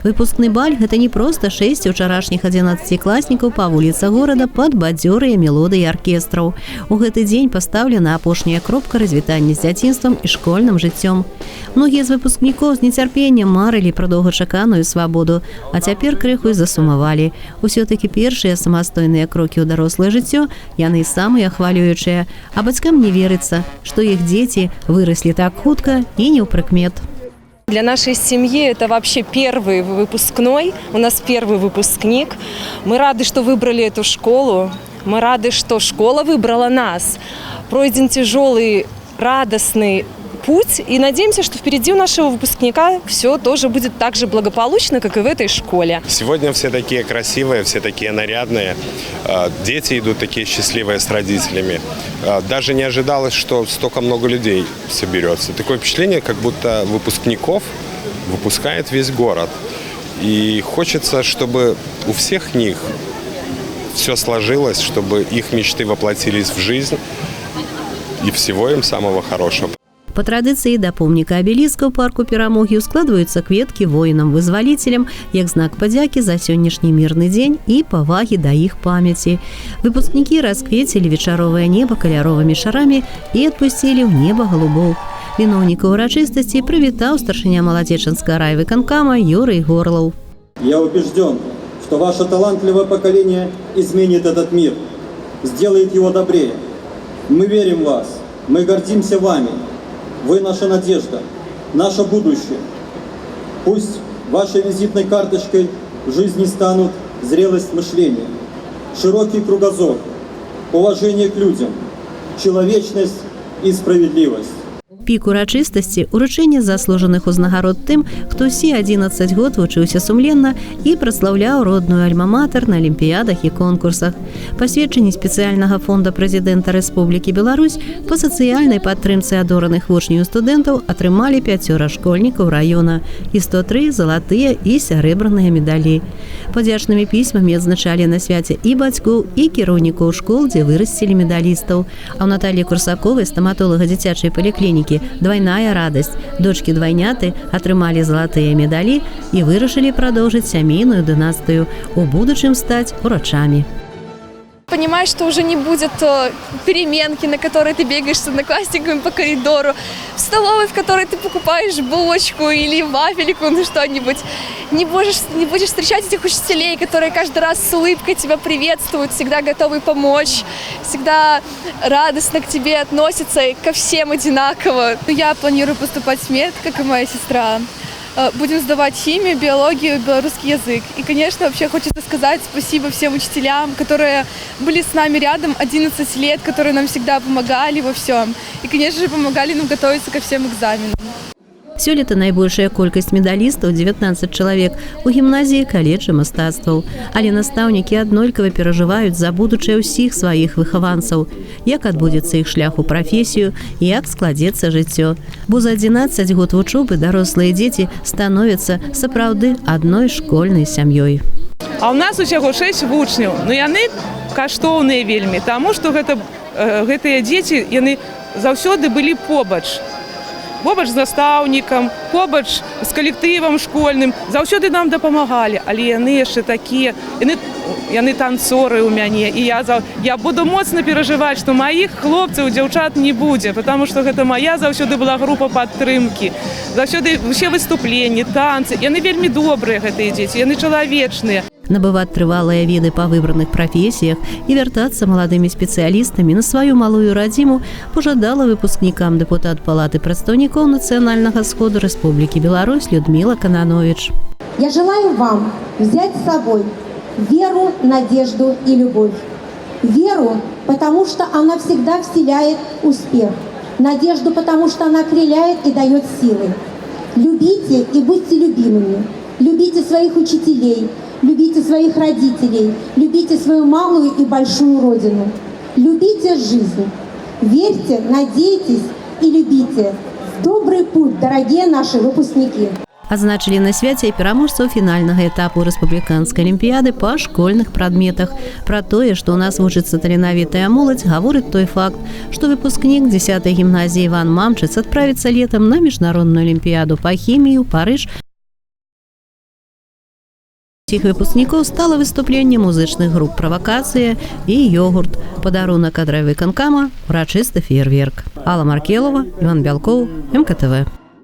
Выпускны баль – гэта не проста 6 учарашніх 11-класнікаў па вуліцах горада пад бадзёрыя мелодыі аркестраў. У гэты дзень пастаўлена апошняя кропка развітання з дзяцінствам і школьным жыццём. Многія з выпускнікоў з нецярпеннем марылі пра доўгачаканую свабоду, а цяпер крыху і засумавалі. Усё-такі першыя самастойныя крокі ў дарослае жыццё, яны самыя хвалюючыя, а бацькам не верыцца, што іх дзеці выраслі так хутка і не ў прыкмет. Для нашей семьи это вообще первый выпускной, у нас первый выпускник. Мы рады, что выбрали эту школу, мы рады, что школа выбрала нас. Пройден тяжелый, радостный путь и надеемся, что впереди у нашего выпускника все тоже будет так же благополучно, как и в этой школе. Сегодня все такие красивые, все такие нарядные, дети идут такие счастливые с родителями. Даже не ожидалось, что столько много людей соберется. Такое впечатление, как будто выпускников выпускает весь город. И хочется, чтобы у всех них все сложилось, чтобы их мечты воплотились в жизнь. И всего им самого хорошего. По традыцыі да помніка абеліска ў парку Перамогі ускладваюцца кветкі воінам-вызваліцелям як знак падзякі за сённяшні мірны дзень і павагі да іх памяці. Выпускнікі расквецілі вечаровае неба каляровымі шарамі і адпусцілі ў неба галубоў. Віноўніка ўрачыстасці прывітаў старшыня Малацечынскага райвыканкама Юрый Горлаў. Я убежден, что ваше талантливое поколение изменит этот мир, сделает его добрее. Мы верим в вас, мы гордимся вами. Вы наша надежда, наше будущее. Пусть вашей визитной карточкой в жизни станут зрелость мышления, широкий кругозор, уважение к людям, человечность и справедливость. Пік урачыстасці – уручэнне заслужаных узнагарод тым, хто ўсе 11 год вучыўся сумленна і праслаўляў родную альма-матэр на алімпіядах і конкурсах. Па сведчанні спецыяльнага фонда прэзідэнта Рэспублікі Беларусь па сацыяльнай падтрымцы адораных вучняў і студэнтаў атрымалі 5 школьнікаў раёна і 103 залатыя і сярэбраныя медалі. Падзячнымі пісьмамі адзначалі на свяце і бацькоў, і кіраўнікоў школ, дзе вырасцілі медалістаў. А ў Наталлі Курсаковай, стаматолага дзіцячай паліклінікі, двойная радость. Дочки-двойняты атрымалі залатыя медалі і вырашылі прадоўжыць сямейную дынастыю, у будучым стаць урачамі. Понимаешь, что уже не будет переменки, на которой ты бегаешь с одноклассниками по коридору, в столовой, в которой ты покупаешь булочку или вафельку, ну что-нибудь. Не будешь встречать этих учителей, которые каждый раз с улыбкой тебя приветствуют, всегда готовы помочь, всегда радостно к тебе относятся и ко всем одинаково. Я планирую поступать в мед, как и моя сестра. Будем сдавать химию, биологию, белорусский язык. И, конечно, вообще хочется сказать спасибо всем учителям, которые были с нами рядом 11 лет, которые нам всегда помогали во всем. И, конечно же, помогали нам готовиться ко всем экзаменам. Сёлета найбольшая колькасць медалістаў – 19 чалавек у гімназіі каледжа мастацтваў. Але настаўнікі аднолькава перажываюць за будучае ўсіх сваіх выхаванцаў. Як адбудзецца іх шлях у прафесію, як складзецца жыццё. Бо за 11 год вучобы дарослыя дзеці становяцца сапраўды адной школьнай сям'ёй. А ў нас усяго 6 вучняў, но яны каштоўныя вельмі, таму што гэтыя дзеці, яны заўсёды былі побач з настаўнікам, побач з калектывам школьным, заўсёды нам дапамагалі, але яны яшчэ такія, яны танцоры ў мяне, і я буду моцна перажываць, што маіх хлопцаў, дзяўчат не будзе, потому што гэта моя заўсёды была група падтрымкі, заўсёды усе выступленні, танцы, яны вельмі добрыя гэтыя дзеці, яны чалавечныя. Набываць трывалыя веды па выбраных прафесіях і вяртацца маладымі спецыялістамі на сваю малую радзіму пожадала выпускнікам дэпутат Палаты прадстаўнікоў Нацыянальнага сходу Рэспублікі Беларусь Людмила Кананович. Я желаю вам взять с собой веру, надежду и любовь. Веру, потому что она всегда вселяет успех. Надежду, потому что она окрыляет и дает силы. Любите и будьте любимыми. Любите своих учителей. Любите своих родителей, любите свою малую и большую родину. Любите жизнь, верьте, надейтесь и любите. В добрый путь, дорогие наши выпускники. Адзначылі на свяце пераможцаў фінальнага этапу рэспубліканскай алімпіяды па школьных прадметах. Пра тое, што ў нас вучыцца таленавітая моладзь, гаворыць той факт, што выпускнік 10-й гімназіі Іван Мамчыц адправіцца летам на міжнародную алімпіяду па хіміі ў Парыж Усіх выпускнікоў стала выступленне музычных груп «Правакацыя» і «Йогурт», падарунак ад райвыканкама, урачысты феерверк. Алла Маркелова, Іван Бялкоў, МКТВ.